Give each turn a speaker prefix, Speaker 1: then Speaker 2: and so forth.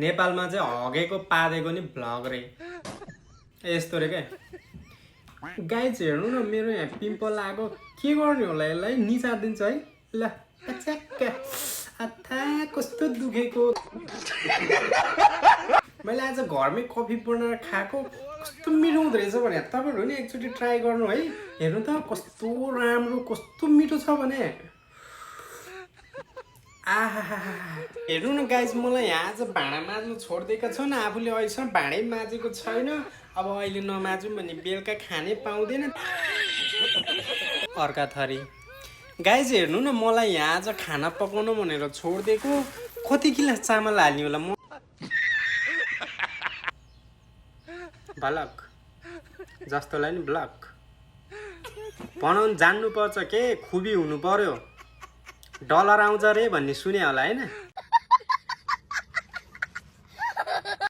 Speaker 1: नेपालमा चाहिँ हगेको पादेको नि भ्लग रे यस्तो रे क्या गाइज हेर्नु न मेरो यहाँ पिम्पल आएको के गर्ने होला यसलाई निचारिदिन्छ है ल च्याक्का अथा कस्तो दुखेको मैले आज घरमै कफी बनाएर खाएको कस्तो मिठो हुँदो रहेछ भने तपाईँहरू नि एकचोटि ट्राई गर्नु है हेर्नु त कस्तो राम्रो कस्तो मिठो छ भने आहा हेर्नु न गाइज मलाई यहाँ आज भाँडा माझ्नु छोडिदिएका छन् आफूले अहिलेसम्म भाँडै माझेको छैन अब अहिले नमाजौँ भने बेलुका खानै पाउँदैन अर्का थरी गाइज हेर्नु न मलाई यहाँ आज खाना पकाउनु भनेर छोडिदिएको कति गिलास चामल हाल्ने होला म भलक जस्तोलाई नि ब्लक बनाउनु जान्नुपर्छ के खुबी हुनु पर्यो डलर आउँछ रे भन्ने सुने होला हैन